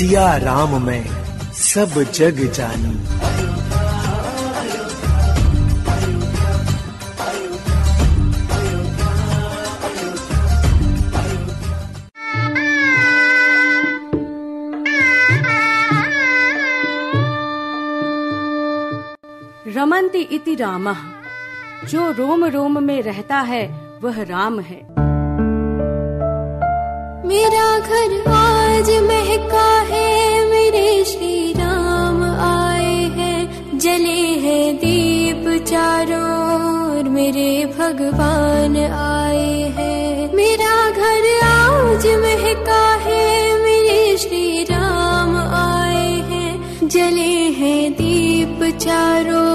सिया राम मैं सब जग जानी। रमन्ति इति रामः, जो रोम रोम में रहता है वह राम है। मेरा घर आज महका है, मेरे श्री राम आए हैं। जले हैं दीप चारों ओर, मेरे भगवान आए हैं। मेरा घर आज महका है, मेरे श्री राम आए हैं। जले हैं दीप चारों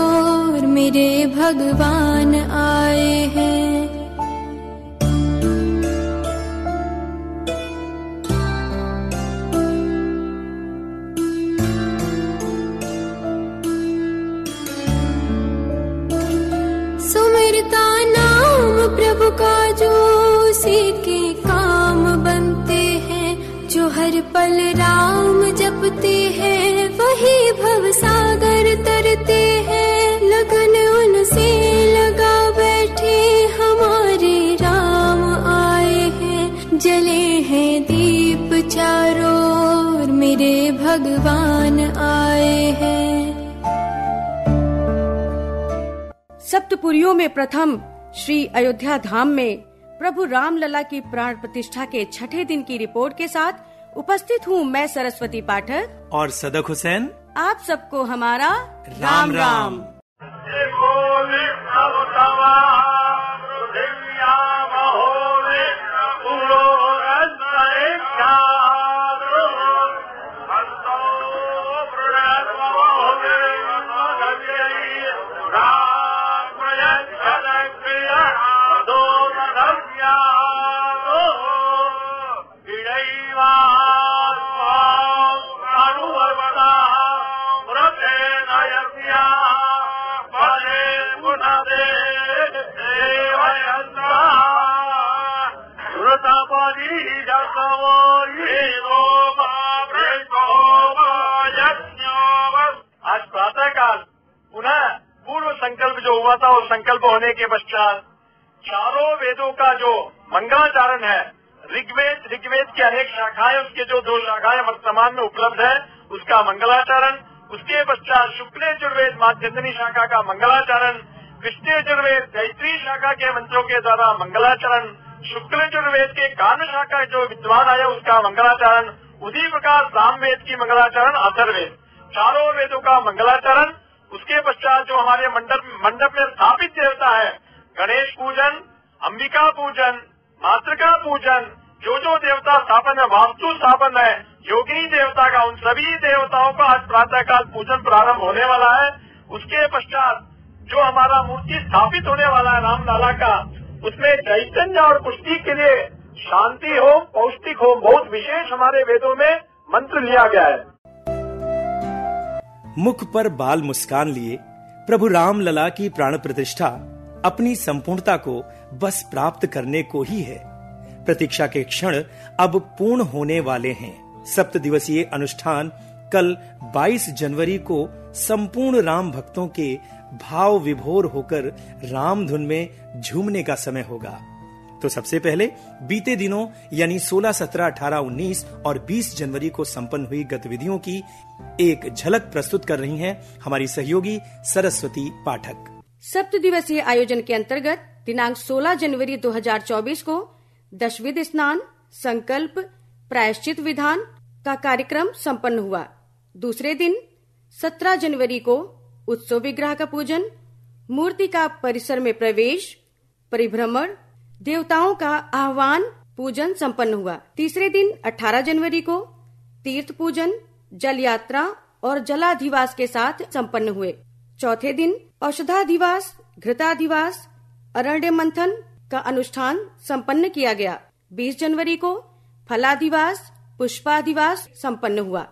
ओर, मेरे भगवान आए हैं। सुमिरता नाम प्रभु का, जो उसी के काम बनते हैं। जो हर पल राम जपते हैं, वही भव सागर तरते हैं। लगन उनसे लगा बैठे, हमारे राम आए हैं। जले हैं दीप चारों ओर, मेरे भगवान आए हैं। सप्तपुरियों में प्रथम श्री अयोध्या धाम में प्रभु रामलला की प्राण प्रतिष्ठा के छठे दिन की रिपोर्ट के साथ उपस्थित हूँ मैं सरस्वती पाठक और सदक हुसैन। आप सबको हमारा राम राम। आज प्रातः काल पुनः पूर्व संकल्प जो हुआ था, उस संकल्प होने के पश्चात चारों वेदों का जो मंगलाचरण है, ऋग्वेद की अनेक शाखाएं, उसके जो 2 शाखाएं वर्तमान में उपलब्ध है, उसका मंगलाचरण। उसके पश्चात शुक्ल यजुर्वेद माध्यंदिनी शाखा का मंगलाचरण, कृष्ण यजुर्वेद गायत्री शाखा के मंत्रों के द्वारा मंगलाचरण, शुक्ल यजुर्वेद के कान शाखा जो विद्वान आया उसका मंगलाचरण, उसी प्रकार सामवेद की मंगलाचरण, अथर्ववेद, चारों वेदों का मंगलाचरण। उसके पश्चात जो हमारे मंडप में स्थापित देवता है, गणेश पूजन, अंबिका पूजन, मातृका पूजन, जो देवता स्थापन है, वास्तु स्थापन है, योगिनी देवता का, उन सभी देवताओं का आज प्रातः काल पूजन प्रारंभ होने वाला है। उसके पश्चात जो हमारा मूर्ति स्थापित होने वाला है रामलला का, उसमें चैतन्य और पुष्टि के लिए शांति हो, पौष्टिक हो, बहुत विशेष हमारे वेदों में मंत्र लिया गया है। मुख पर बाल मुस्कान लिए प्रभु रामलला की प्राण प्रतिष्ठा अपनी संपूर्णता को बस प्राप्त करने को ही है। प्रतीक्षा के क्षण अब पूर्ण होने वाले हैं। 7 दिवसीय अनुष्ठान कल 22 जनवरी को संपूर्ण राम भक्तों के भाव विभोर होकर राम धुन में झूमने का समय होगा। तो सबसे पहले बीते दिनों यानी 16, 17, 18, 19 और 20 जनवरी को संपन्न हुई गतिविधियों की एक झलक प्रस्तुत कर रही हैं हमारी सहयोगी सरस्वती पाठक। 7 दिवसीय आयोजन के अंतर्गत दिनांक 16 जनवरी 2024 को दशविध स्नान, संकल्प, प्रायश्चित विधान का कार्यक्रम संपन्न हुआ। दूसरे दिन 17 जनवरी को उत्सव विग्रह का पूजन, मूर्ति का परिसर में प्रवेश, परिभ्रमण, देवताओं का आह्वान पूजन संपन्न हुआ। तीसरे दिन 18 जनवरी को तीर्थ पूजन, जल यात्रा और जलाधिवास के साथ संपन्न हुए। चौथे दिन औषधाधिवास, घृताधिवास, अरण्य मंथन का अनुष्ठान संपन्न किया गया। 20 जनवरी को फलाधिवास, पुष्पाधिवास संपन्न हुआ।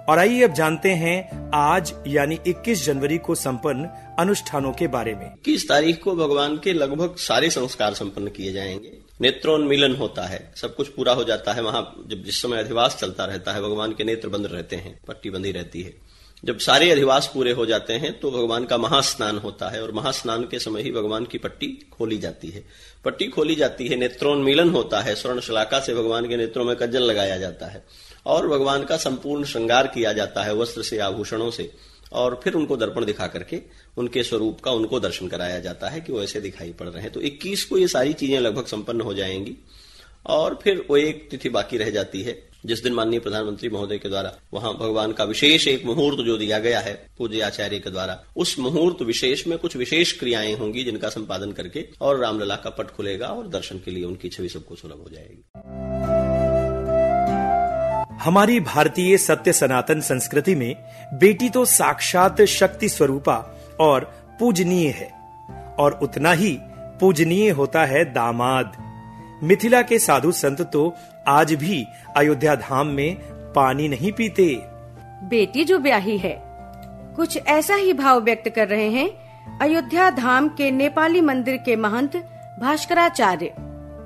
और आइए अब जानते हैं आज यानी 21 जनवरी को संपन्न अनुष्ठानों के बारे में। 21 तारीख को भगवान के लगभग सारे संस्कार संपन्न किए जाएंगे। नेत्रोन्मीलन होता है, सब कुछ पूरा हो जाता है। वहां जब जिस समय अधिवास चलता रहता है, भगवान के नेत्र बंद रहते हैं, पट्टी बंधी रहती है। जब सारे अधिवास पूरे हो जाते हैं तो भगवान का महास्नान होता है और महास्नान के समय ही भगवान की पट्टी खोली जाती है। पट्टी खोली जाती है, नेत्रोन्मीलन होता है, स्वर्ण शलाका से भगवान के नेत्रों में कज्जल लगाया जाता है और भगवान का संपूर्ण श्रृंगार किया जाता है वस्त्र से, आभूषणों से, और फिर उनको दर्पण दिखा करके उनके स्वरूप का उनको दर्शन कराया जाता है कि वो ऐसे दिखाई पड़ रहे हैं। तो 21 को ये सारी चीजें लगभग संपन्न हो जाएंगी और फिर वो एक तिथि बाकी रह जाती है जिस दिन माननीय प्रधानमंत्री महोदय के द्वारा वहां भगवान का विशेष एक मुहूर्त जो दिया गया है पूज्य आचार्य के द्वारा, उस मुहूर्त विशेष में कुछ विशेष क्रियाएं होंगी जिनका संपादन करके और रामलला का पट खुलेगा और दर्शन के लिए उनकी छवि सबको सुलभ हो जाएगी। हमारी भारतीय सत्य सनातन संस्कृति में बेटी तो साक्षात शक्ति स्वरूपा और पूजनीय है और उतना ही पूजनीय होता है दामाद। मिथिला के साधु संत तो आज भी अयोध्या धाम में पानी नहीं पीते। बेटी जो ब्याही है, कुछ ऐसा ही भाव व्यक्त कर रहे हैं अयोध्या धाम के नेपाली मंदिर के महंत भास्कराचार्य।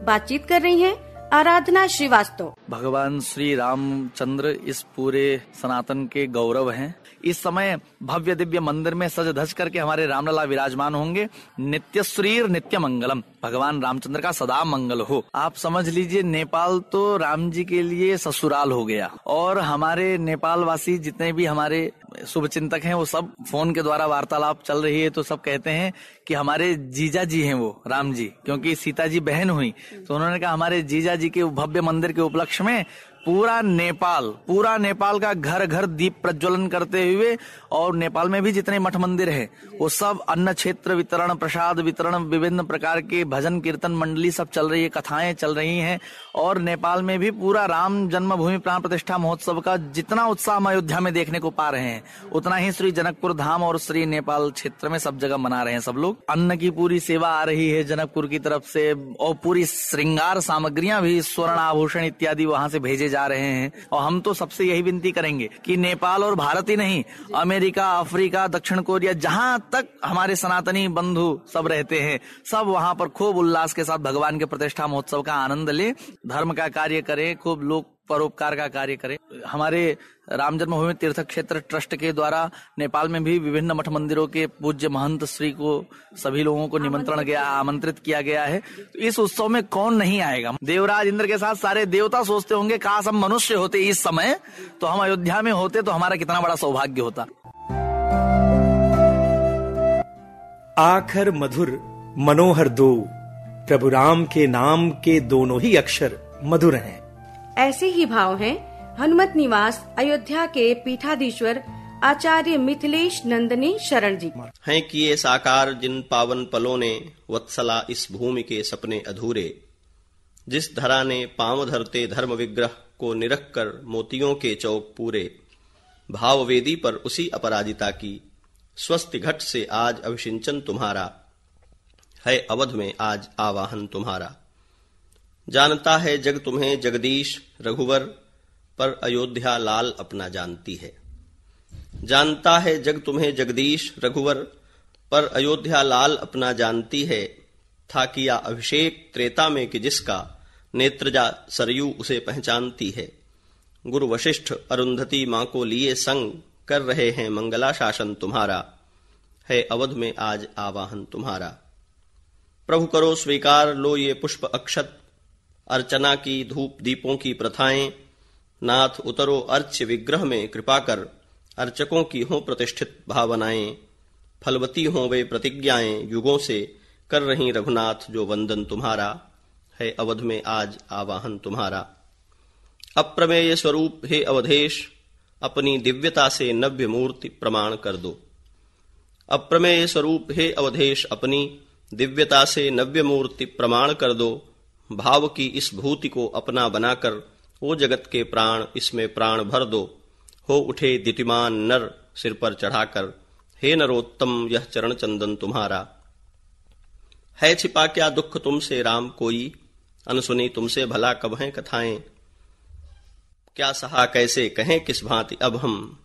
बातचीत कर रही हैं आराधना श्रीवास्तव। भगवान श्री रामचंद्र इस पूरे सनातन के गौरव हैं। इस समय भव्य दिव्य मंदिर में सज धज करके हमारे रामलला विराजमान होंगे। नित्य श्रीर नित्य मंगलम, भगवान रामचंद्र का सदा मंगल हो। आप समझ लीजिए नेपाल तो राम जी के लिए ससुराल हो गया और हमारे नेपाल वासी जितने भी हमारे शुभ चिंतक हैं वो सब फोन के द्वारा वार्तालाप चल रही है तो सब कहते हैं कि हमारे जीजा जी हैं वो राम जी, क्योंकि सीता जी बहन हुई तो उन्होंने कहा हमारे जीजा जी के भव्य मंदिर के उपलक्ष्य में पूरा नेपाल का घर घर दीप प्रज्वलन करते हुए, और नेपाल में भी जितने मठ मंदिर हैं वो सब अन्न क्षेत्र वितरण, प्रसाद वितरण, विभिन्न प्रकार के भजन कीर्तन मंडली सब चल रही है, कथाएं चल रही हैं। और नेपाल में भी पूरा राम जन्मभूमि प्राण प्रतिष्ठा महोत्सव का जितना उत्साह हम अयोध्या में देखने को पा रहे हैं उतना ही श्री जनकपुर धाम और श्री नेपाल क्षेत्र में सब जगह मना रहे हैं सब लोग। अन्न की पूरी सेवा आ रही है जनकपुर की तरफ से और पूरी श्रृंगार सामग्रियां भी, स्वर्ण आभूषण इत्यादि वहां से भेजे जा रहे हैं। और हम तो सबसे यही विनती करेंगे कि नेपाल और भारत ही नहीं, अमेरिका, अफ्रीका, दक्षिण कोरिया, जहां तक हमारे सनातनी बंधु सब रहते हैं, सब वहां पर खूब उल्लास के साथ भगवान के प्रतिष्ठा महोत्सव का आनंद ले, धर्म का कार्य करें, खूब लोग परोपकार का कार्य करें। हमारे राम जन्मभूमि तीर्थ क्षेत्र ट्रस्ट के द्वारा नेपाल में भी विभिन्न मठ मंदिरों के पूज्य महंत श्री को सभी लोगों को आमंत्रित किया गया है। तो इस उत्सव में कौन नहीं आएगा। देवराज इंद्र के साथ सारे देवता सोचते होंगे काश हम मनुष्य होते इस समय, तो हम अयोध्या में होते तो हमारा कितना बड़ा सौभाग्य होता। आखर मधुर मनोहर दो, प्रभु राम के नाम के दोनों ही अक्षर मधुर हैं। ऐसे ही भाव हैं हनुमत निवास अयोध्या के पीठाधीश्वर आचार्य मिथिलेश नंदनी शरण जी। हैं किए साकार जिन पावन पलों ने, वत्सला इस भूमि के सपने अधूरे। जिस धरा ने पांव धरते धर्म विग्रह को निरख कर मोतियों के चौक पूरे। भाव वेदी पर उसी अपराजिता की, स्वस्ति घट से आज अभिषिंचन तुम्हारा। है अवध में आज आवाहन तुम्हारा। जानता है जग तुम्हें जगदीश रघुवर, पर अयोध्या लाल अपना जानती है। जानता है जग तुम्हें जगदीश रघुवर, पर अयोध्या लाल अपना जानती है। था किया अभिषेक त्रेता में कि जिसका, नेत्रजा सरयू उसे पहचानती है। गुरु वशिष्ठ अरुंधति मां को लिए संग, कर रहे हैं मंगला शासन तुम्हारा। है अवध में आज आवाहन तुम्हारा। प्रभु करो स्वीकार लो ये पुष्प अक्षत, अर्चना की धूप दीपों की प्रथाएं। नाथ उतरो अर्च्य विग्रह में कृपा कर, अर्चकों की हों प्रतिष्ठित भावनाएं। फलवती हों वे प्रतिज्ञाएं युगों से, कर रही रघुनाथ जो वंदन तुम्हारा। है अवध में आज आवाहन तुम्हारा। अप्रमेय स्वरूप हे अवधेश, अपनी दिव्यता से नव्य मूर्ति प्रमाण कर दो। अप्रमेय स्वरूप हे अवधेश, अपनी दिव्यता से नव्य मूर्ति प्रमाण कर दो। भाव की इस भूति को अपना बनाकर, ओ जगत के प्राण इसमें प्राण भर दो। हो उठे दितिमान नर सिर पर चढ़ाकर, हे नरोत्तम यह चरण चंदन तुम्हारा। है छिपा क्या दुख तुमसे राम कोई, अनसुनी तुमसे भला कब हैं कथाएं। क्या सहा कैसे कहें किस भांति अब हम,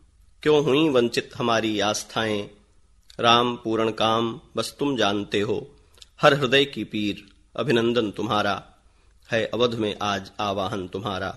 क्यों हुई वंचित हमारी आस्थाएं। राम पूर्ण काम बस तुम जानते हो, हर हृदय की पीर अभिनंदन तुम्हारा। है अवध में आज आवाहन तुम्हारा।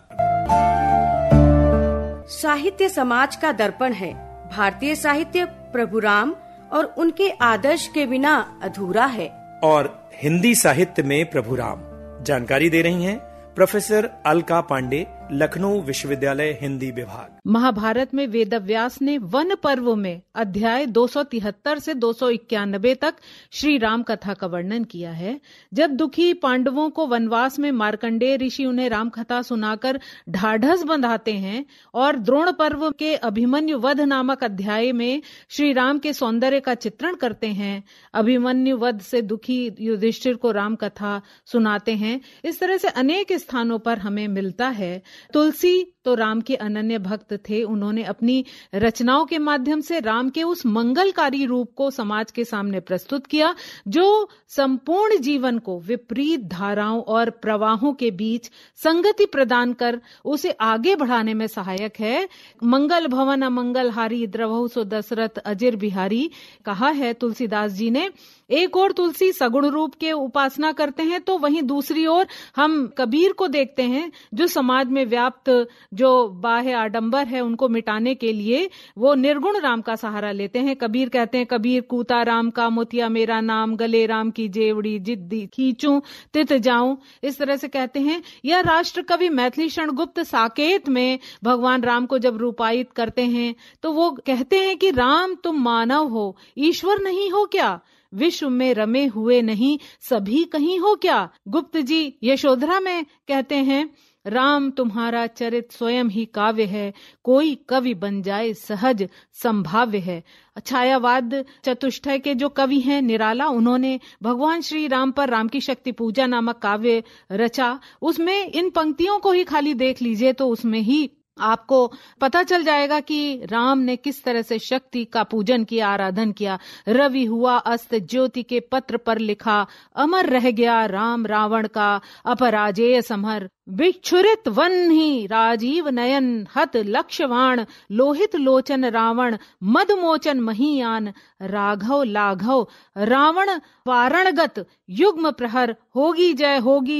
साहित्य समाज का दर्पण है। भारतीय साहित्य प्रभु राम और उनके आदर्श के बिना अधूरा है। और हिंदी साहित्य में प्रभु राम, जानकारी दे रही हैं प्रोफेसर अलका पांडे, लखनऊ विश्वविद्यालय हिंदी विभाग। महाभारत में वेदव्यास ने वन पर्व में अध्याय 273 से 291 तक श्री राम कथा का वर्णन किया है। जब दुखी पांडवों को वनवास में मार्कंडेय ऋषि उन्हें राम कथा सुनाकर ढाढ़स बंधाते हैं और द्रोण पर्व के अभिमन्यु वध नामक अध्याय में श्री राम के सौंदर्य का चित्रण करते हैं, अभिमन्यु वध से दुखी युधिष्ठिर को राम कथा सुनाते हैं। इस तरह से अनेक स्थानों पर हमें मिलता है। तुलसी तो राम के अनन्य भक्त थे। उन्होंने अपनी रचनाओं के माध्यम से राम के उस मंगलकारी रूप को समाज के सामने प्रस्तुत किया जो संपूर्ण जीवन को विपरीत धाराओं और प्रवाहों के बीच संगति प्रदान कर उसे आगे बढ़ाने में सहायक है। मंगल भवन अमंगल हारी द्रवहु सो दशरथ अजिर बिहारी कहा है तुलसीदास जी ने। एक और तुलसी सगुण रूप के उपासना करते हैं तो वहीं दूसरी ओर हम कबीर को देखते हैं जो समाज में व्याप्त जो बाह्य आडंबर है उनको मिटाने के लिए वो निर्गुण राम का सहारा लेते हैं। कबीर कहते हैं, कबीर कूता राम का मोतिया मेरा नाम, गले राम की जेवड़ी जिद्दी खींचूं तित जाऊं। इस तरह से कहते हैं। यह राष्ट्र कवि मैथिली शरणगुप्त साकेत में भगवान राम को जब रूपायित करते हैं तो वो कहते हैं कि राम तुम मानव हो, ईश्वर नहीं हो क्या? विश्व में रमे हुए नहीं सभी कहीं हो क्या? गुप्त जी यशोधरा में कहते हैं, राम तुम्हारा चरित स्वयं ही काव्य है, कोई कवि बन जाए सहज संभाव्य है। छायावाद चतुष्टय के जो कवि हैं निराला, उन्होंने भगवान श्री राम पर राम की शक्ति पूजा नामक काव्य रचा। उसमें इन पंक्तियों को ही खाली देख लीजिए तो उसमें ही आपको पता चल जाएगा कि राम ने किस तरह से शक्ति का पूजन किया, आराधन किया। रवि हुआ अस्त ज्योति के पत्र पर लिखा, अमर रह गया राम रावण का अपराजेय समर। विक्षुरित वन ही राजीव नयन हत लक्ष्यवाण, लोहित लोचन रावण मदमोचन महीयान। राघव लाघव रावण वारणगत युग्म प्रहर, होगी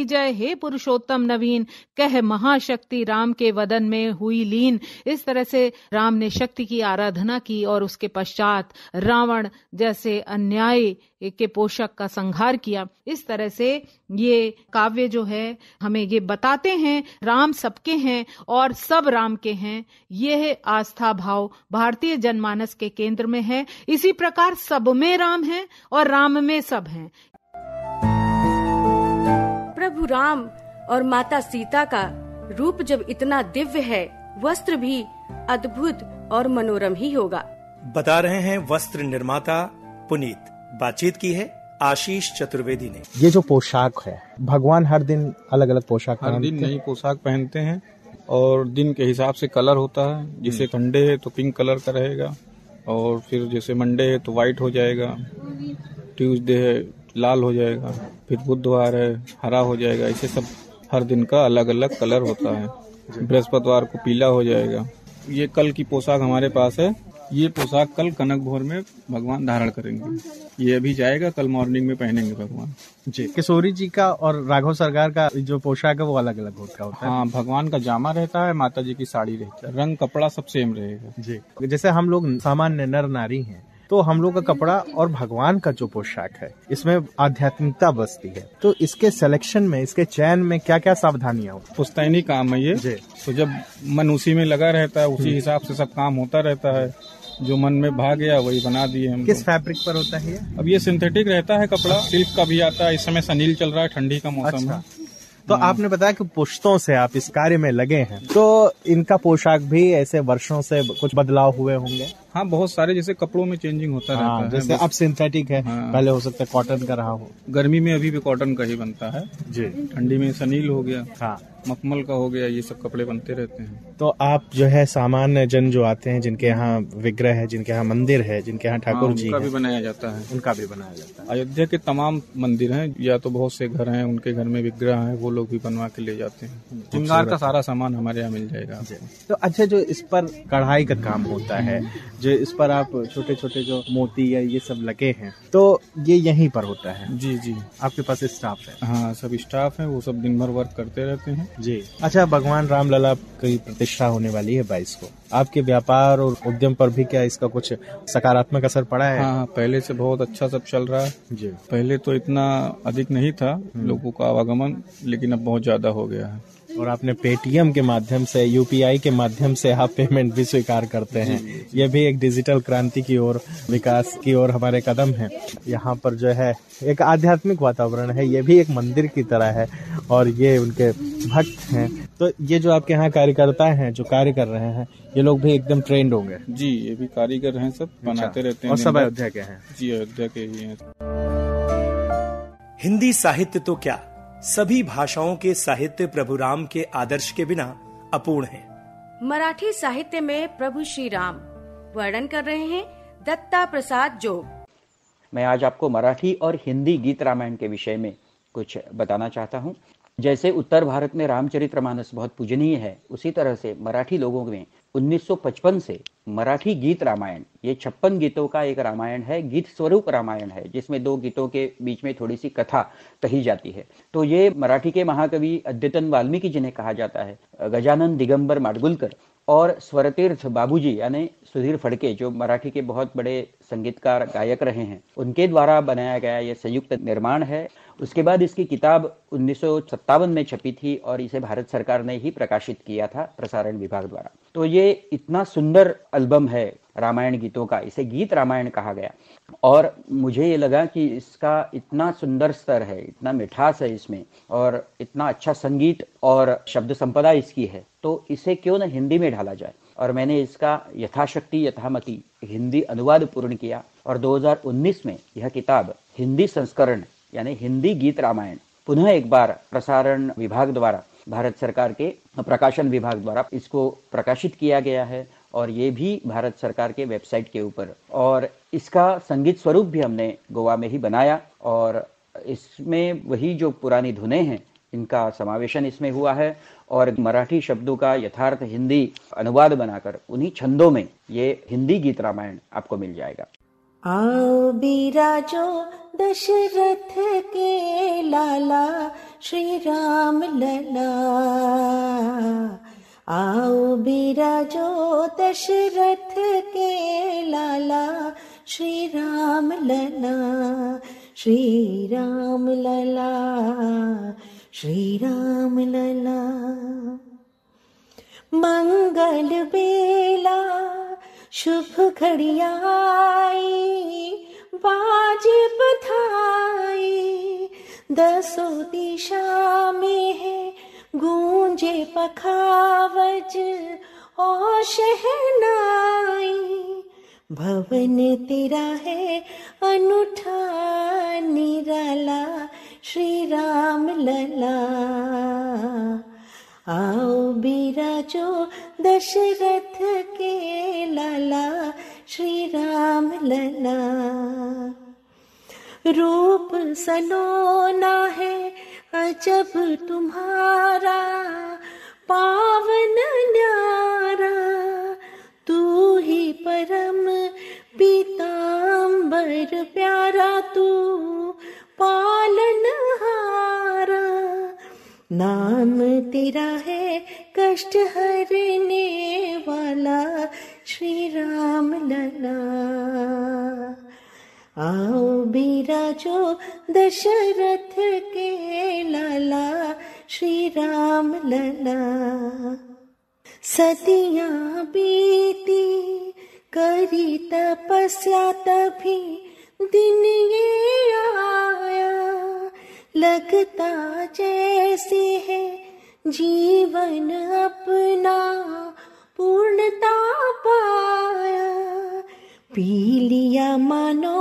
जय हे पुरुषोत्तम नवीन। कह महाशक्ति राम के वदन में हुई लीन। इस तरह से राम ने शक्ति की आराधना की और उसके पश्चात रावण जैसे अन्याय के पोषक का संहार किया। इस तरह से ये काव्य जो है हमें ये बताते हैं राम सबके हैं और सब राम के हैं। यह आस्था भाव भारतीय जनमानस के केंद्र में है। इसी प्रकार सब में राम है और राम में सब हैं। प्रभु राम और माता सीता का रूप जब इतना दिव्य है, वस्त्र भी अद्भुत और मनोरम ही होगा। बता रहे हैं वस्त्र निर्माता पुनीत। बातचीत की है आशीष चतुर्वेदी ने। ये जो पोशाक है, भगवान हर दिन अलग अलग पोशाक हर दिन नई पोशाक पहनते हैं और दिन के हिसाब से कलर होता है। जैसे संडे है तो पिंक कलर का रहेगा और फिर जैसे मंडे है तो व्हाइट हो जाएगा, ट्यूसडे है लाल हो जाएगा, फिर बुधवार है हरा हो जाएगा। ऐसे सब हर दिन का अलग अलग कलर होता है। बृहस्पतिवार को पीला हो जाएगा। ये कल की पोशाक हमारे पास है। ये पोशाक कल कनक भोर में भगवान धारण करेंगे। ये अभी जाएगा, कल मॉर्निंग में पहनेंगे भगवान जी। किशोरी जी का और राघव सरकार का जो पोशाक है वो अलग अलग होता है। हाँ, भगवान का जामा रहता है, माता जी की साड़ी रहती है, रंग कपड़ा सब सेम रहेगा जी। जैसे हम लोग सामान्य नर नारी हैं तो हम लोग का कपड़ा और भगवान का जो पोशाक है इसमें आध्यात्मिकता बसती है। तो इसके सिलेक्शन में, इसके चयन में क्या क्या सावधानियां होती? पुश्तैनी काम है ये जी। तो जब मन उसी में लगा रहता है उसी हिसाब से सब काम होता रहता है। जो मन में भाग गया वही बना दिए हम। किस फैब्रिक पर होता है ये? अब ये सिंथेटिक रहता है कपड़ा, सिल्क का भी आता है। इस समय सनील चल रहा है, ठंडी का मौसम है। तो आपने बताया कि पुश्तों से आप इस कार्य में लगे हैं, तो इनका पोशाक भी ऐसे वर्षों से कुछ बदलाव हुए होंगे? हाँ, बहुत सारे जैसे कपड़ों में चेंजिंग होता रहता है। जैसे अब सिंथेटिक है, पहले हो सकता है कॉटन का रहा हो। गर्मी में अभी भी कॉटन का ही बनता है जी। ठंडी में सनील हो गया, हाँ, मखमल का हो गया, ये सब कपड़े बनते रहते हैं। तो आप जो है सामान्य जन जो आते हैं, जिनके यहाँ विग्रह है, जिनके यहाँ मंदिर है, जिनके यहाँ ठाकुर जी उनका भी बनाया जाता है। उनका भी बनाया जाता है। अयोध्या के तमाम मंदिर हैं या तो बहुत से घर हैं, उनके घर में विग्रह है, वो लोग भी बनवा के ले जाते हैं। श्रृंगार का सारा सामान हमारे यहाँ मिल जाएगा। तो अच्छा, जो इस पर कढ़ाई का काम होता है, जो इस पर आप छोटे छोटे जो मोती या ये सब लगे हैं, तो ये यहीं पर होता है? जी जी, आपके पास स्टाफ है? हाँ, सब स्टाफ है, वो सब दिन भर वर्क करते रहते हैं जी। अच्छा, भगवान रामलला की प्रतिष्ठा होने वाली है 22 को, आपके व्यापार और उद्यम पर भी क्या इसका कुछ सकारात्मक असर पड़ा है? हाँ, पहले से बहुत अच्छा सब चल रहा है जी। पहले तो इतना अधिक नहीं था लोगों का आवागमन, लेकिन अब बहुत ज्यादा हो गया है। और आपने पेटीएम के माध्यम से, यूपीआई के माध्यम से आप पेमेंट भी स्वीकार करते हैं। ये भी एक डिजिटल क्रांति की ओर, विकास की ओर हमारे कदम हैं। यहाँ पर जो है एक आध्यात्मिक वातावरण है, ये भी एक मंदिर की तरह है और ये उनके भक्त हैं। तो ये जो आपके यहाँ कार्यकर्ता हैं जो कार्य कर रहे हैं, ये लोग भी एकदम ट्रेंड होंगे? जी, ये भी कारीगर हैं, सब बनाते रहते हैं। और सब अयोध्या के हैं? जी, अयोध्या के ही हैं। हिंदी साहित्य तो क्या, सभी भाषाओं के साहित्य प्रभु राम के आदर्श के बिना अपूर्ण है। मराठी साहित्य में प्रभु श्री राम वर्णन कर रहे हैं दत्ता प्रसाद जोग। मैं आज आपको मराठी और हिंदी गीत रामायण के विषय में कुछ बताना चाहता हूँ। जैसे उत्तर भारत में रामचरितमानस बहुत पूजनीय है, उसी तरह से मराठी लोगों में 1955 से मराठी गीत रामायण, ये 56 गीतों का एक रामायण है, गीत स्वरूप रामायण है, जिसमें 2 गीतों के बीच में थोड़ी सी कथा कही जाती है। तो ये मराठी के महाकवि अद्यतन वाल्मीकि जिन्हें कहा जाता है, गजानन दिगंबर माडगुलकर और स्वरतीर्थ बाबूजी यानी सुधीर फड़के, जो मराठी के बहुत बड़े संगीतकार गायक रहे हैं, उनके द्वारा बनाया गया ये संयुक्त निर्माण है। उसके बाद इसकी किताब 1957 में छपी थी और इसे भारत सरकार ने ही प्रकाशित किया था प्रसारण विभाग द्वारा। तो ये इतना सुंदर एल्बम है रामायण गीतों का, इसे गीत रामायण कहा गया। और मुझे ये लगा कि इसका इतना सुंदर स्तर है, इतना मिठास है इसमें, और इतना अच्छा संगीत और शब्द संपदा इसकी है, तो इसे क्यों न हिंदी में ढाला जाए। और मैंने इसका यथाशक्ति यथामति हिंदी अनुवाद पूर्ण किया और 2019 में यह किताब हिंदी संस्करण यानी हिंदी गीत रामायण पुनः एक बार प्रसारण विभाग द्वारा, भारत सरकार के प्रकाशन विभाग द्वारा इसको प्रकाशित किया गया है, और ये भी भारत सरकार के वेबसाइट के ऊपर। और इसका संगीत स्वरूप भी हमने गोवा में ही बनाया और इसमें वही जो पुरानी धुनें हैं इनका समावेशन इसमें हुआ है, और मराठी शब्दों का यथार्थ हिंदी अनुवाद बनाकर उन्हीं छंदों में ये हिंदी गीत रामायण आपको मिल जाएगा। आओ बिराजो दशरथ के लाला श्री राम लला, आओ बिराजो दशरथ के लाला श्री राम लला, श्री राम लला, श्री राम लला। मंगल बेला शुभ घड़िया आई, बाजे बधाई, दसों दिशा में है गूंजे पखावज और शहनाई। भवन तेरा है अनूठा निराला श्री राम लला, आओ बिराजो दशरथ के लाला श्री राम लला। रूप सलोना है अजब तुम्हारा, पावन न्यारा, तू ही परम पीतांबर प्यारा, तू पालनहारा। नाम तेरा है कष्ट हरने वाला श्री राम लला, आओ बिराजो दशरथ के लाला श्री राम लला। सदियां बीती करी तपस्या तभी दिन ये आया, लगता जैसे है जीवन अपना पूर्णता पाया। पी लिया मानो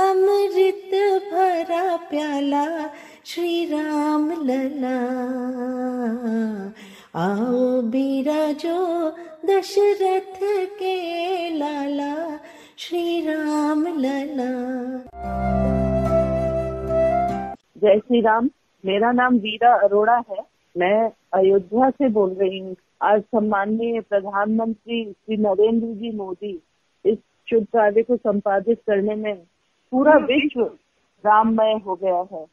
अमृत भरा प्याला श्री राम लला, आओ बिराजो दशरथ के लाला श्री राम लला। जय श्री राम। मेरा नाम वीरा अरोड़ा है, मैं अयोध्या से बोल रही हूँ। आज सम्माननीय प्रधानमंत्री श्री नरेंद्र जी मोदी इस शुभ कार्य को संपादित करने में पूरा विश्व राममय हो गया है।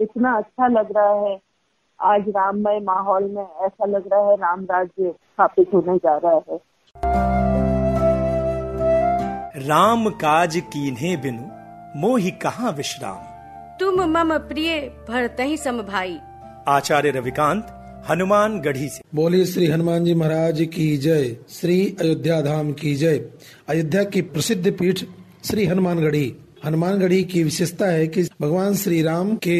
इतना अच्छा लग रहा है, आज राममय माहौल में ऐसा लग रहा है राम राज्य स्थापित होने जा रहा है। राम काज कीन्हे बिनु मोहि कहाँ विश्राम, तुम मम प्रिय भरतहि सम भाई। आचार्य रविकांत, हनुमानगढ़ी से। बोलिए श्री हनुमान जी महाराज की जय। श्री अयोध्या धाम की जय। अयोध्या की प्रसिद्ध पीठ श्री हनुमानगढ़ी। हनुमानगढ़ी की विशेषता है कि भगवान श्री राम के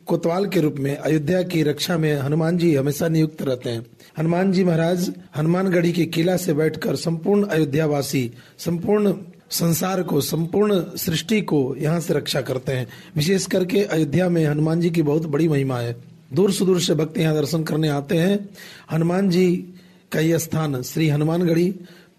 कोतवाल के रूप में अयोध्या की रक्षा में हनुमान जी हमेशा नियुक्त रहते हैं। हनुमान जी महाराज हनुमानगढ़ी के किला से बैठकर संपूर्ण अयोध्यावासी, संपूर्ण संसार को, संपूर्ण सृष्टि को यहाँ से रक्षा करते हैं। विशेष करके अयोध्या में हनुमान जी की बहुत बड़ी महिमा है। दूर सुदूर से भक्त यहाँ दर्शन करने आते हैं। हनुमान जी का यह स्थान श्री हनुमानगढ़ी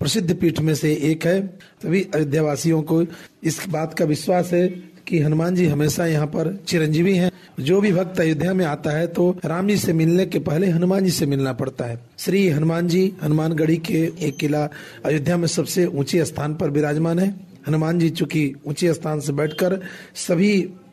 प्रसिद्ध पीठ में से एक है। सभी अयोध्यावासियों को इस बात का विश्वास है कि हनुमान जी हमेशा यहाँ पर चिरंजीवी हैं। जो भी भक्त अयोध्या में आता है तो राम जी से मिलने के पहले हनुमान जी से मिलना पड़ता है। श्री हनुमान जी हनुमानगढ़ी के एक किला अयोध्या में सबसे ऊंचे स्थान पर विराजमान है। हनुमान जी चूंकि ऊंचे स्थान से बैठकर सभी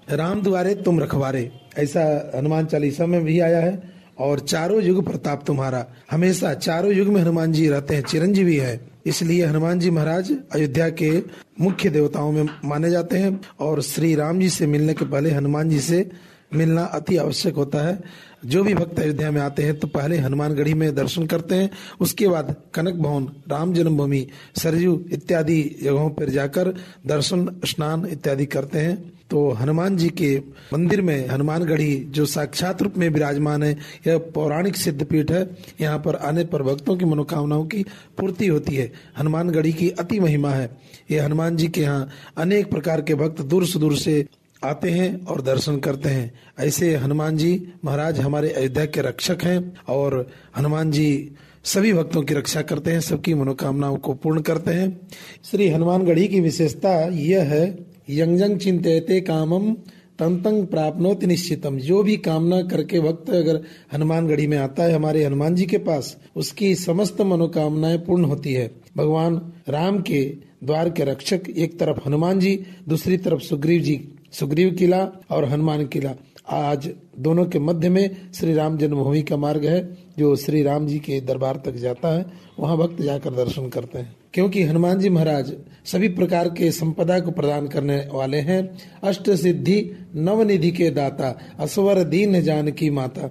राम दुआरे तुम रखवारे, ऐसा हनुमान चालीसा में भी आया है। और चारों युग प्रताप तुम्हारा, हमेशा चारों युग में हनुमान जी रहते हैं, चिरंजीवी है। इसलिए हनुमान जी महाराज अयोध्या के मुख्य देवताओं में माने जाते हैं। और श्री राम जी से मिलने के पहले हनुमान जी से मिलना अति आवश्यक होता है। जो भी भक्त अयोध्या में आते हैं तो पहले हनुमानगढ़ी में दर्शन करते हैं, उसके बाद कनक भवन, राम जन्मभूमि, सरयू इत्यादि जगहों पर जाकर दर्शन, स्नान इत्यादि करते हैं। तो हनुमान जी के मंदिर में हनुमानगढ़ी जो साक्षात रूप में विराजमान है, यह पौराणिक सिद्ध पीठ है। यहाँ पर आने पर भक्तों की मनोकामनाओं की पूर्ति होती है। हनुमानगढ़ी की अति महिमा है। ये हनुमान जी के यहाँ अनेक प्रकार के भक्त दूर सुदूर से आते हैं और दर्शन करते हैं। ऐसे हनुमान जी महाराज हमारे अयोध्या के रक्षक हैं और हनुमान जी सभी भक्तों की रक्षा करते हैं, सबकी मनोकामनाओं को पूर्ण करते हैं। श्री हनुमानगढ़ी की विशेषता यह है, यंजंग चिंतयते कामम तंतंग प्राप्नोति निश्चितम। जो भी कामना करके भक्त अगर हनुमानगढ़ी में आता है हमारे हनुमान जी के पास, उसकी समस्त मनोकामनाएं पूर्ण होती है। भगवान राम के द्वार के रक्षक एक तरफ हनुमान जी, दूसरी तरफ सुग्रीव जी, सुग्रीव किला और हनुमान किला। आज दोनों के मध्य में श्री राम जन्मभूमि का मार्ग है जो श्री राम जी के दरबार तक जाता है। वहाँ भक्त जाकर दर्शन करते हैं, क्योंकि हनुमान जी महाराज सभी प्रकार के संपदा को प्रदान करने वाले हैं। अष्ट सिद्धि नवनिधि के दाता, असवर दीन जानकी माता।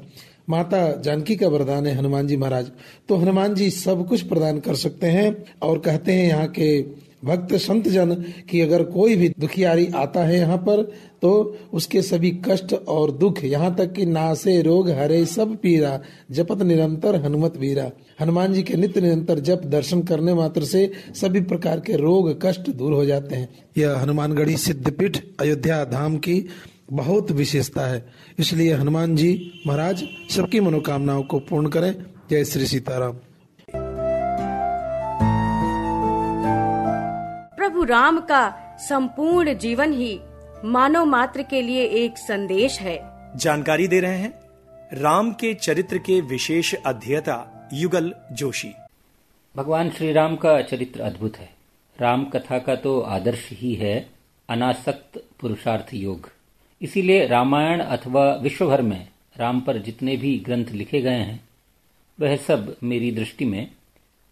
माता जानकी का वरदान है हनुमान जी महाराज। तो हनुमान जी सब कुछ प्रदान कर सकते हैं। और कहते हैं यहाँ के भक्त संत जन कि अगर कोई भी दुखियारी आता है यहाँ पर तो उसके सभी कष्ट और दुख, यहाँ तक कि नासे रोग हरे सब पीरा, जपत निरंतर हनुमत वीरा। हनुमान जी के नित्य निरंतर जप दर्शन करने मात्र से सभी प्रकार के रोग कष्ट दूर हो जाते हैं। यह हनुमानगढ़ी सिद्धपीठ अयोध्या धाम की बहुत विशेषता है। इसलिए हनुमान जी महाराज सबकी मनोकामनाओं को पूर्ण करें। जय श्री सीताराम। प्रभु राम का संपूर्ण जीवन ही मानव मात्र के लिए एक संदेश है। जानकारी दे रहे हैं राम के चरित्र के विशेष अध्येता युगल जोशी। भगवान श्री राम का चरित्र अद्भुत है। राम कथा का तो आदर्श ही है अनासक्त पुरुषार्थ योग। इसीलिए रामायण अथवा विश्व भर में राम पर जितने भी ग्रंथ लिखे गए हैं वह सब मेरी दृष्टि में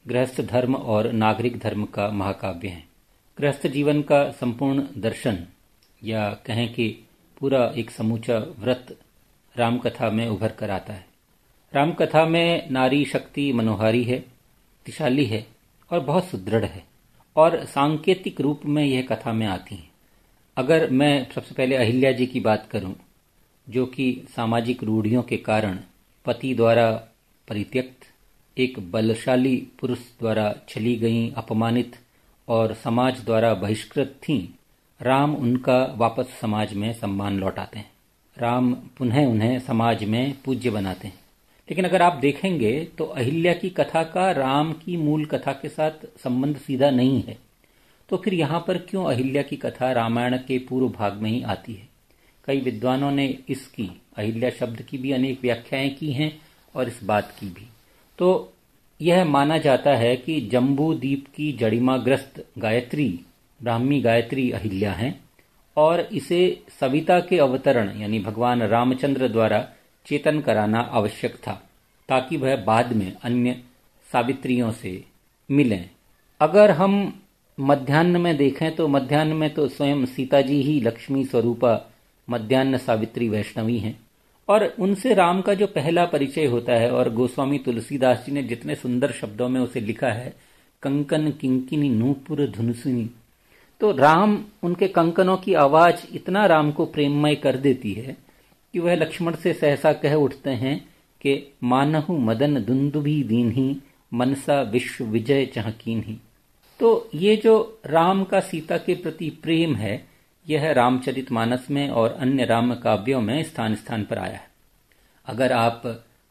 गृहस्थ धर्म और नागरिक धर्म का महाकाव्य है। गृहस्थ जीवन का संपूर्ण दर्शन या कहें कि पूरा एक समूचा व्रत राम कथा में उभर कर आता है। राम कथा में नारी शक्ति मनोहारी है, शक्तिशाली है और बहुत सुदृढ़ है और सांकेतिक रूप में यह कथा में आती है। अगर मैं सबसे पहले अहिल्या जी की बात करूं, जो कि सामाजिक रूढ़ियों के कारण पति द्वारा परित्यक्त, एक बलशाली पुरुष द्वारा छली गई, अपमानित और समाज द्वारा बहिष्कृत थीं, राम उनका वापस समाज में सम्मान लौटाते हैं। राम पुनः उन्हें समाज में पूज्य बनाते हैं। लेकिन अगर आप देखेंगे तो अहिल्या की कथा का राम की मूल कथा के साथ संबंध सीधा नहीं है। तो फिर यहाँ पर क्यों अहिल्या की कथा रामायण के पूर्व भाग में ही आती है? कई विद्वानों ने इसकी, अहिल्या शब्द की भी अनेक व्याख्याएं की हैं और इस बात की भी। तो यह माना जाता है कि जम्बू द्वीप की जड़िमाग्रस्त गायत्री ब्राह्मी गायत्री अहिल्या हैं और इसे सविता के अवतरण यानी भगवान रामचंद्र द्वारा चेतन कराना आवश्यक था ताकि वह बाद में अन्य सावित्रियों से मिलें। अगर हम मध्याह्न में देखें तो मध्याह्न में तो स्वयं सीता जी ही लक्ष्मी स्वरूपा मध्याह्न सावित्री वैष्णवी हैं और उनसे राम का जो पहला परिचय होता है और गोस्वामी तुलसीदास जी ने जितने सुंदर शब्दों में उसे लिखा है, कंकन किंकिनी नूपुर धुनसुनी, तो राम उनके कंकनों की आवाज इतना राम को प्रेममय कर देती है कि वह लक्ष्मण से सहसा कह उठते हैं कि मानहु मदन दुंदुभी दीन्ही मनसा विश्व विजय चाहकीन्ही। तो ये जो राम का सीता के प्रति प्रेम है यह रामचरितमानस में और अन्य राम काव्यों में स्थान स्थान पर आया है। अगर आप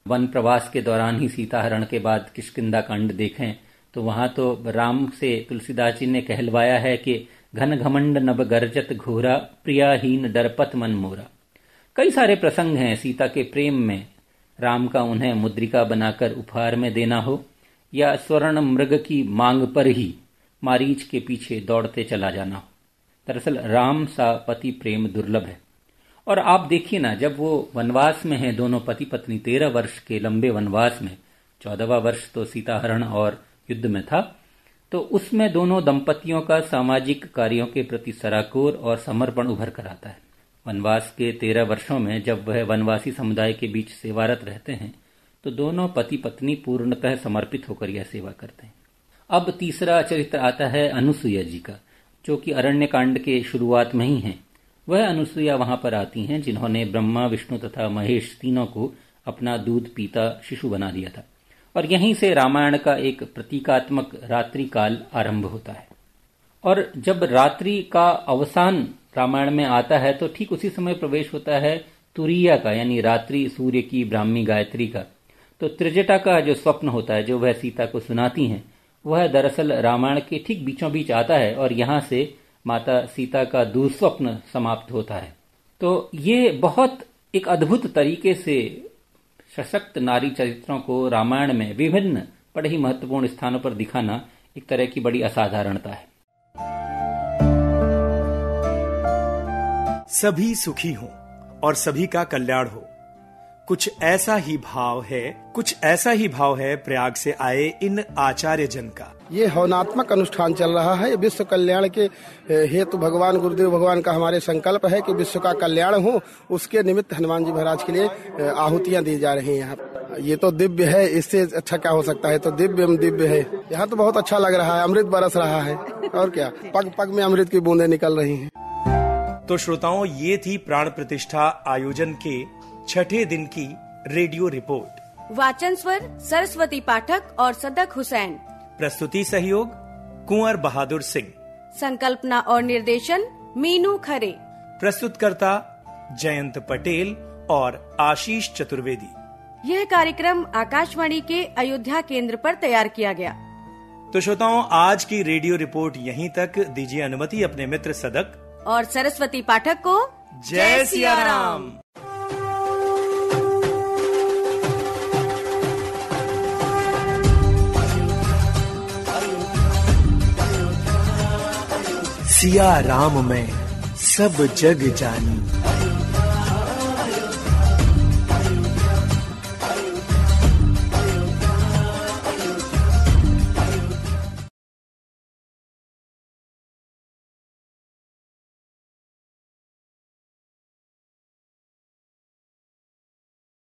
वन प्रवास के दौरान ही सीता हरण के बाद किष्किंधा कांड देखें तो वहां तो राम से तुलसीदास जी ने कहलवाया है कि घन घमंड नभ गर्जत घोरा प्रियाहीन डरपत मन मोरा। कई सारे प्रसंग हैं सीता के प्रेम में, राम का उन्हें मुद्रिका बनाकर उपहार में देना हो या स्वर्ण मृग की मांग पर ही मारीच के पीछे दौड़ते चला जाना हो। दरअसल राम सा पति प्रेम दुर्लभ है। और आप देखिए ना, जब वो वनवास में हैं दोनों पति पत्नी, 13 वर्ष के लंबे वनवास में 14वां वर्ष तो सीताहरण और युद्ध में था, तो उसमें दोनों दंपतियों का सामाजिक कार्यों के प्रति सराकोर और समर्पण उभर कर आता है। वनवास के 13 वर्षों में जब वह वनवासी समुदाय के बीच सेवारत रहते हैं तो दोनों पति पत्नी पूर्णतः समर्पित होकर यह सेवा करते हैं। अब तीसरा चरित्र आता है अनुसुईया जी का, जो कि अरण्य कांड के शुरुआत में ही हैं। वह अनुसुईया वहां पर आती हैं जिन्होंने ब्रह्मा विष्णु तथा महेश तीनों को अपना दूध पीता शिशु बना दिया था और यहीं से रामायण का एक प्रतीकात्मक रात्रि काल आरंभ होता है। और जब रात्रि का अवसान रामायण में आता है तो ठीक उसी समय प्रवेश होता है तुरीया का, यानी रात्रि सूर्य की ब्राह्मी गायत्री का। तो त्रिजटा का जो स्वप्न होता है जो वह सीता को सुनाती हैं, वह दरअसल रामायण के ठीक बीचों बीच आता है और यहां से माता सीता का दुस्वप्न समाप्त होता है। तो ये बहुत एक अद्भुत तरीके से सशक्त नारी चरित्रों को रामायण में विभिन्न बड़े ही महत्वपूर्ण स्थानों पर दिखाना एक तरह की बड़ी असाधारणता है। सभी सुखी हों और सभी का कल्याण हो, कुछ ऐसा ही भाव है प्रयाग से आए इन आचार्य जन का। ये हवनात्मक अनुष्ठान चल रहा है। विश्व कल्याण के हेतु भगवान गुरुदेव भगवान का हमारे संकल्प है कि विश्व का कल्याण हो, उसके निमित्त हनुमान जी महाराज के लिए आहुतियां दी जा रही हैं। यहाँ ये तो दिव्य है, इससे अच्छा क्या हो सकता है। तो दिव्य है। यहाँ तो बहुत अच्छा लग रहा है, अमृत बरस रहा है और क्या, पग पग में अमृत की बूंदें निकल रही हैं। तो श्रोताओं, ये थी प्राण प्रतिष्ठा आयोजन के 6ठे दिन की रेडियो रिपोर्ट। वाचन स्वर सरस्वती पाठक और सदक हुसैन। प्रस्तुति सहयोग कुंवर बहादुर सिंह। संकल्पना और निर्देशन मीनू खरे। प्रस्तुतकर्ता जयंत पटेल और आशीष चतुर्वेदी। यह कार्यक्रम आकाशवाणी के अयोध्या केंद्र पर तैयार किया गया। तो श्रोताओं, आज की रेडियो रिपोर्ट यहीं तक। दीजिए अनुमति अपने मित्र सदक और सरस्वती पाठक को जय सिया राम। सिया राम में सब जग जानी।